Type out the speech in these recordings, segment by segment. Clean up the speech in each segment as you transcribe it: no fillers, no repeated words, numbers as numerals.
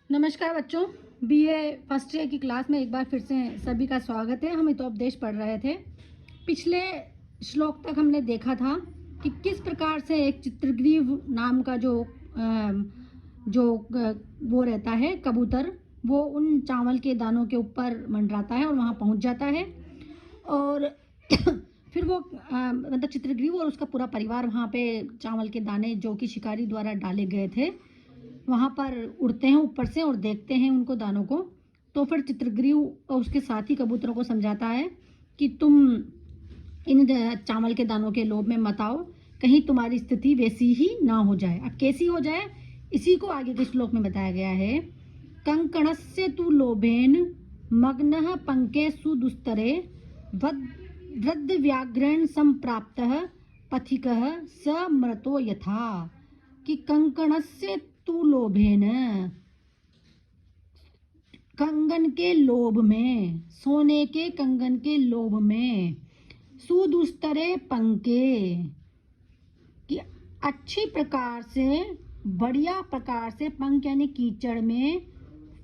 नमस्कार बच्चों, BA first year की क्लास में एक बार फिर से सभी का स्वागत है। हम हितोपदेश पढ़ रहे थे। पिछले श्लोक तक हमने देखा था कि किस प्रकार से एक चित्रग्रीव नाम का वो रहता है कबूतर, वो उन चावल के दानों के ऊपर मंडराता है और वहाँ पहुँच जाता है। और फिर वो मतलब चित्रग्रीव और उसका पूरा परिवार वहाँ पे चावल के दाने जो कि शिकारी द्वारा डाले गए थे वहाँ पर उड़ते हैं ऊपर से और देखते हैं उनको दानों को। तो फिर चित्रग्रीव और उसके साथी कबूतरों को समझाता है कि तुम इन चावल के दानों के लोभ में मत आओ, कहीं तुम्हारी स्थिति वैसी ही ना हो जाए। अब कैसी हो जाए, इसी को आगे के श्लोक में बताया गया है। कंकणस्य तु लोभेन मग्नः पंके सुदुस्तरे वृद्ध व्याघ्रेण संप्राप्तः पथिकः स मृतो यथा। कि कंकणस्य तु लोभेन, कंगन के लोभ में, सोने के कंगन के लोभ में, सुदुस्तरे पंके, कि अच्छी प्रकार से, बढ़िया प्रकार से, पंख यानी कीचड़ में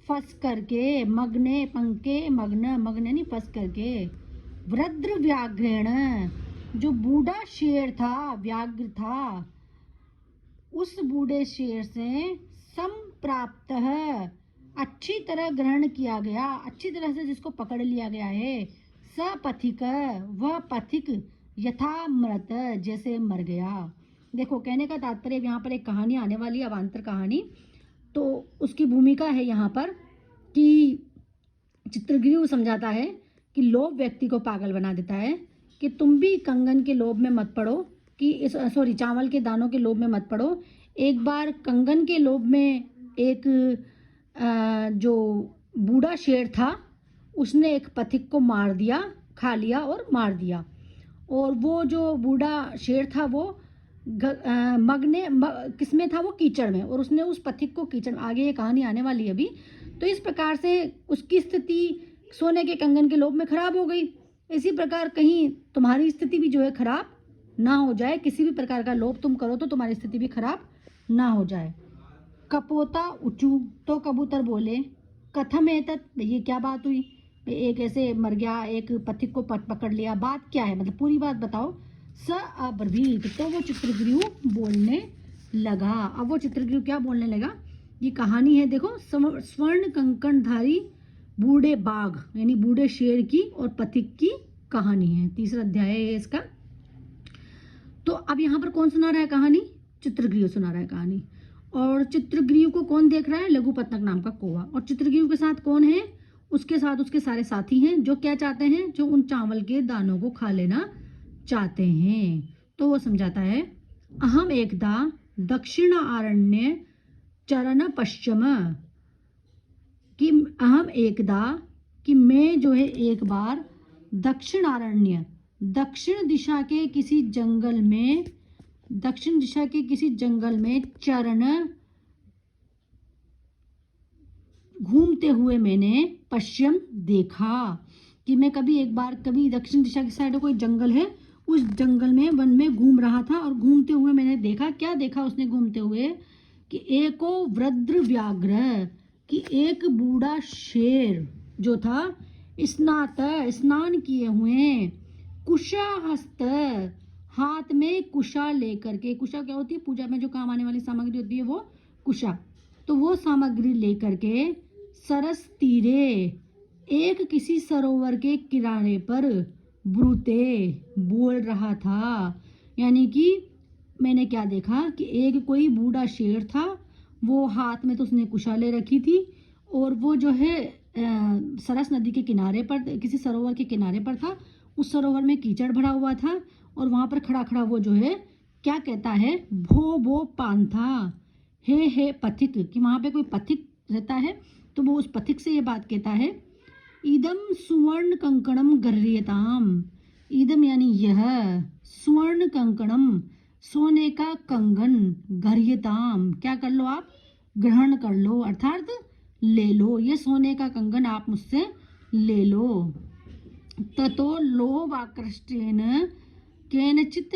फंस करके, मग्ने पंके, मग्न यानी फंस करके, वृद्ध व्याघ्रेण, जो बूढ़ा शेर था, व्याघ्र था, उस बूढ़े शेर से संप्राप्त है, अच्छी तरह ग्रहण किया गया, अच्छी तरह से जिसको पकड़ लिया गया है, सपथिक, वह पथिक यथा मृत, जैसे मर गया। देखो, कहने का तात्पर्य यहाँ पर एक कहानी आने वाली है, अवान्तर कहानी। तो उसकी भूमिका है यहाँ पर कि चित्रग्रीव समझाता है कि लोभ व्यक्ति को पागल बना देता है, कि तुम भी कंगन के लोभ में मत पड़ो, कि चावल के दानों के लोभ में मत पड़ो। एक बार कंगन के लोभ में एक जो बूढ़ा शेर था उसने एक पथिक को मार दिया, खा लिया और मार दिया। और वो जो बूढ़ा शेर था वो किसमें था, वो कीचड़ में, और उसने उस पथिक को कीचड़ में, आगे ये कहानी आने वाली है अभी। तो इस प्रकार से उसकी स्थिति सोने के कंगन के लोभ में खराब हो गई। इसी प्रकार कहीं तुम्हारी स्थिति भी जो है खराब ना हो जाए, किसी भी प्रकार का लोभ तुम करो तो तुम्हारी स्थिति भी खराब ना हो जाए। कपोता ऊँचू, तो कबूतर बोले, कथम एतत्, ये क्या बात हुई, एक ऐसे मर गया, एक पथिक को पकड़ लिया, बात क्या है, मतलब पूरी बात बताओ। स अब्रवीत, तो वो चित्रग्रीव बोलने लगा। अब वो चित्रग्रीव क्या बोलने लगा, ये कहानी है, देखो, स्वर्ण कंकणधारी बूढ़े बाघ यानी बूढ़े शेर की और पथिक की कहानी है। तीसरा अध्याय है इसका। तो अब यहाँ पर कौन सुना रहा है कहानी, चित्रग्रीव सुना रहा है कहानी। और चित्रग्रीव को कौन देख रहा है, लघुपतनक नाम का कौवा। और चित्रग्रीव के साथ कौन है, उसके साथ उसके सारे साथी हैं, जो क्या चाहते हैं, जो उन चावल के दानों को खा लेना चाहते हैं। तो वो समझाता है, अहम एकदा दक्षिण आरण्य चरण पश्चिम, कि अहम एकदा, कि मैं जो है एक बार, दक्षिण आरण्य, दक्षिण दिशा के किसी जंगल में, दक्षिण दिशा के किसी जंगल में, चरण, घूमते हुए मैंने, पश्चिम देखा, कि मैं कभी एक बार, कभी दक्षिण दिशा की साइड कोई जंगल है, उस जंगल में, वन में घूम रहा था, और घूमते हुए मैंने देखा, क्या देखा उसने घूमते हुए, कि एको वृद्ध व्याघ्र, कि एक बूढ़ा शेर जो था, स्नान किए हुए, कुशा हस्त, हाथ में कुशा लेकर के, कुशा क्या होती है, पूजा में जो काम आने वाली सामग्री होती है वो कुशा, तो वो सामग्री लेकर के, सरस तीरे, एक किसी सरोवर के किनारे पर, ब्रूते, बोल रहा था। यानी कि मैंने क्या देखा, कि एक कोई बूढ़ा शेर था, वो हाथ में तो उसने कुशा ले रखी थी, और वो जो है सरस नदी के किनारे पर, किसी सरोवर के किनारे पर था, उस सरोवर में कीचड़ भरा हुआ था, और वहाँ पर खड़ा खड़ा वो जो है क्या कहता है, भो भो पांथा, हे पथिक, कि वहाँ पे कोई पथिक रहता है, तो वो उस पथिक से ये बात कहता है, इदम सुवर्ण कंकणम गर्यताम, इदम यानी यह, स्वर्ण कंकणम, सोने का कंगन, गर्यताम, क्या कर लो आप, ग्रहण कर लो, अर्थात ले लो, ये सोने का कंगन आप मुझसे ले लो। ततो लोभ आकृष्टेन केनचित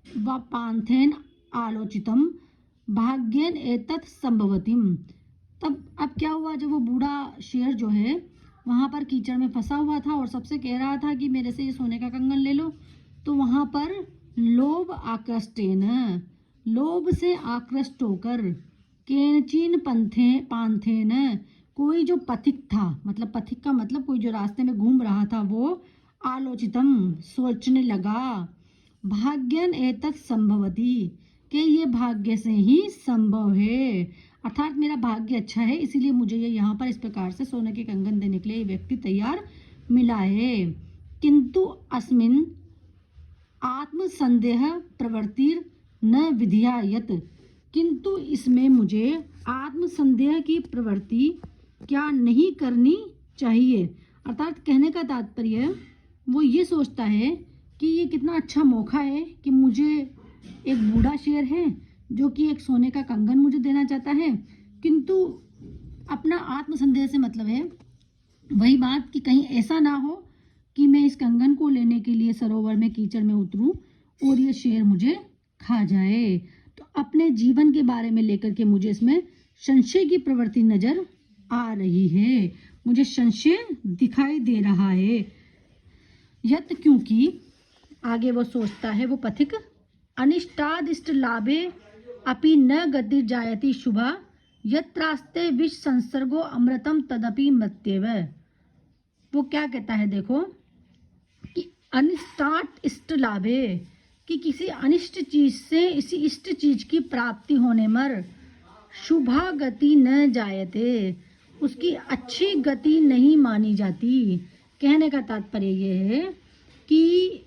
व पांथेन आलोचितम भाग्येन एतत् संभवतिम, तब अब क्या हुआ, जब वो बूढ़ा शेर जो है वहाँ पर कीचड़ में फंसा हुआ था और सबसे कह रहा था कि मेरे से ये सोने का कंगन ले लो, तो वहाँ पर लोभ आकृष्टेन, लोभ से आकृष्ट होकर, केनचिन पंथे पांथेन, कोई जो पथिक था, मतलब पथिक का मतलब कोई जो रास्ते में घूम रहा था, वो आलोचितम, सोचने लगा, भाग्यन एतत् संभवती, कि ये भाग्य से ही संभव है, अर्थात मेरा भाग्य अच्छा है, इसीलिए मुझे ये यहाँ पर इस प्रकार से सोने के कंगन देने के लिए ये व्यक्ति तैयार मिला है। किंतु अस्मिन आत्मसंदेह प्रवृत्तिर न विधियायत, किंतु इसमें मुझे आत्मसंदेह की प्रवृत्ति क्या नहीं करनी चाहिए। अर्थात कहने का तात्पर्य वो ये सोचता है कि ये कितना अच्छा मौका है कि मुझे, एक बूढ़ा शेर है जो कि एक सोने का कंगन मुझे देना चाहता है, किंतु अपना आत्मसंदेह से मतलब है वही बात कि कहीं ऐसा ना हो कि मैं इस कंगन को लेने के लिए सरोवर में कीचड़ में उतरूं और ये शेर मुझे खा जाए। तो अपने जीवन के बारे में लेकर के मुझे इसमें संशय की प्रवृत्ति नजर आ रही है, मुझे संशय दिखाई दे रहा है। यत, क्योंकि आगे वो सोचता है, वो पथिक, अनिष्टादिष्ट लाभे अपि न गति जायति शुभा, यत्रास्ते विष संसर्गो अमृतम तदपि मृत्येव। वो क्या कहता है, देखो, कि अनिष्टात इष्ट लाभे, कि किसी अनिष्ट चीज से इसी इष्ट चीज की प्राप्ति होने पर शुभा गति न जायते, उसकी अच्छी गति नहीं मानी जाती। कहने का तात्पर्य ये है कि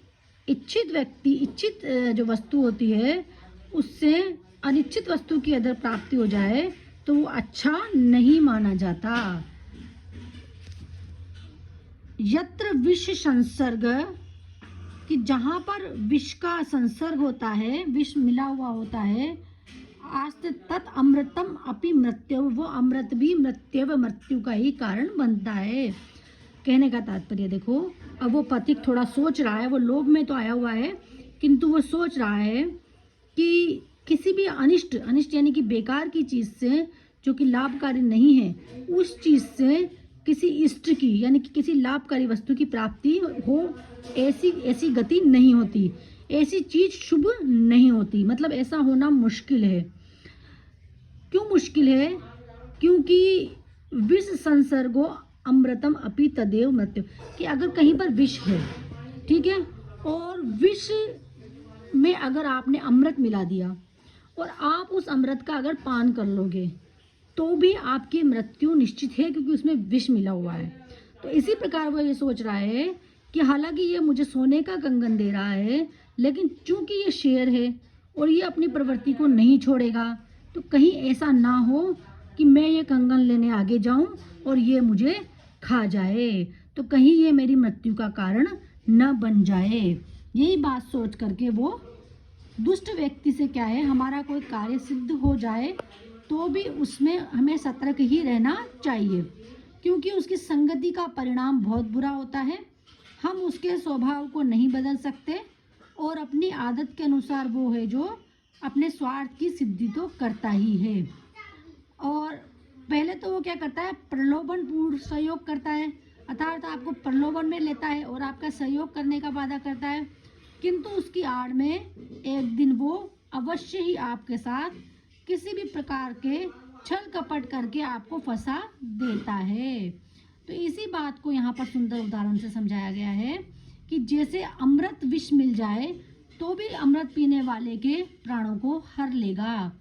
इच्छित व्यक्ति, इच्छित जो वस्तु होती है उससे अनिच्छित वस्तु की अगर प्राप्ति हो जाए तो वो अच्छा नहीं माना जाता। यत्र विष संसर्ग, कि जहाँ पर विष का संसर्ग होता है, विष मिला हुआ होता है, आस्त तत् अमृतम अपि मृत्यु, वो अमृत भी मृत्यव, मृत्यु का ही कारण बनता है। कहने का तात्पर्य देखो, अब वो पथिक थोड़ा सोच रहा है, वो लोभ में तो आया हुआ है, किंतु वो सोच रहा है कि किसी भी अनिष्ट, अनिष्ट यानी कि बेकार की चीज़ से, जो कि लाभकारी नहीं है, उस चीज़ से किसी इष्ट की यानी कि किसी लाभकारी वस्तु की प्राप्ति हो, ऐसी गति नहीं होती, ऐसी चीज़ शुभ नहीं होती, मतलब ऐसा होना मुश्किल है। क्यों मुश्किल है? क्योंकि विष संसर्गो अमृतम अपि तदेव मृत्यु, कि अगर कहीं पर विष है, ठीक है, और विष में अगर आपने अमृत मिला दिया और आप उस अमृत का अगर पान कर लोगे तो भी आपकी मृत्यु निश्चित है, क्योंकि उसमें विष मिला हुआ है। तो इसी प्रकार वो ये सोच रहा है कि हालांकि ये मुझे सोने का कंगन दे रहा है, लेकिन चूंकि ये शेर है और ये अपनी प्रवृत्ति को नहीं छोड़ेगा, तो कहीं ऐसा ना हो कि मैं ये कंगन लेने आगे जाऊं और ये मुझे खा जाए, तो कहीं ये मेरी मृत्यु का कारण न बन जाए। यही बात सोच करके वो दुष्ट व्यक्ति से क्या है, हमारा कोई कार्य सिद्ध हो जाए तो भी उसमें हमें सतर्क ही रहना चाहिए, क्योंकि उसकी संगति का परिणाम बहुत बुरा होता है। हम उसके स्वभाव को नहीं बदल सकते और अपनी आदत के अनुसार वो है जो अपने स्वार्थ की सिद्धि तो करता ही है। और पहले तो वो क्या करता है, प्रलोभन पूर्ण सहयोग करता है, अर्थात आपको प्रलोभन में लेता है और आपका सहयोग करने का वादा करता है, किंतु उसकी आड़ में एक दिन वो अवश्य ही आपके साथ किसी भी प्रकार के छल कपट करके आपको फंसा देता है। तो इसी बात को यहाँ पर सुंदर उदाहरण से समझाया गया है कि जैसे अमृत विष मिल जाए तो भी अमृत पीने वाले के प्राणों को हर लेगा,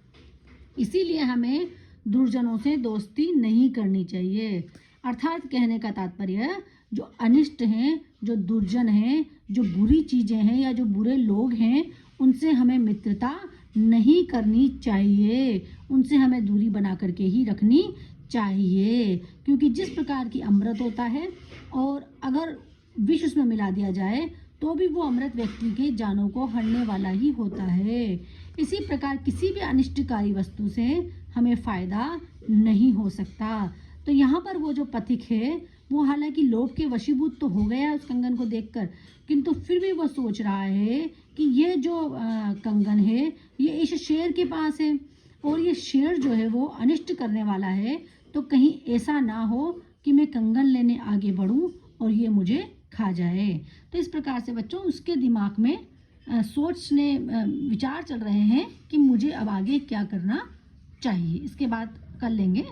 इसीलिए हमें दुर्जनों से दोस्ती नहीं करनी चाहिए। अर्थात कहने का तात्पर्य, जो अनिष्ट हैं, जो दुर्जन हैं, जो बुरी चीज़ें हैं या जो बुरे लोग हैं, उनसे हमें मित्रता नहीं करनी चाहिए, उनसे हमें दूरी बना करके ही रखनी चाहिए, क्योंकि जिस प्रकार की अमृत होता है और अगर विष उसमें मिला दिया जाए तो भी वो अमृत व्यक्ति के जानों को हरने वाला ही होता है। इसी प्रकार किसी भी अनिष्टकारी वस्तु से हमें फायदा नहीं हो सकता। तो यहाँ पर वो जो पथिक है वो हालांकि लोभ के वशीभूत तो हो गया उस कंगन को देखकर, किंतु फिर भी वो सोच रहा है कि ये जो कंगन है ये इस शेर के पास है और ये शेर जो है वो अनिष्ट करने वाला है, तो कहीं ऐसा ना हो कि मैं कंगन लेने आगे बढ़ूं और ये मुझे खा जाए। तो इस प्रकार से बच्चों उसके दिमाग में विचार चल रहे हैं कि मुझे अब आगे क्या करना चाहिए। इसके बाद कर लेंगे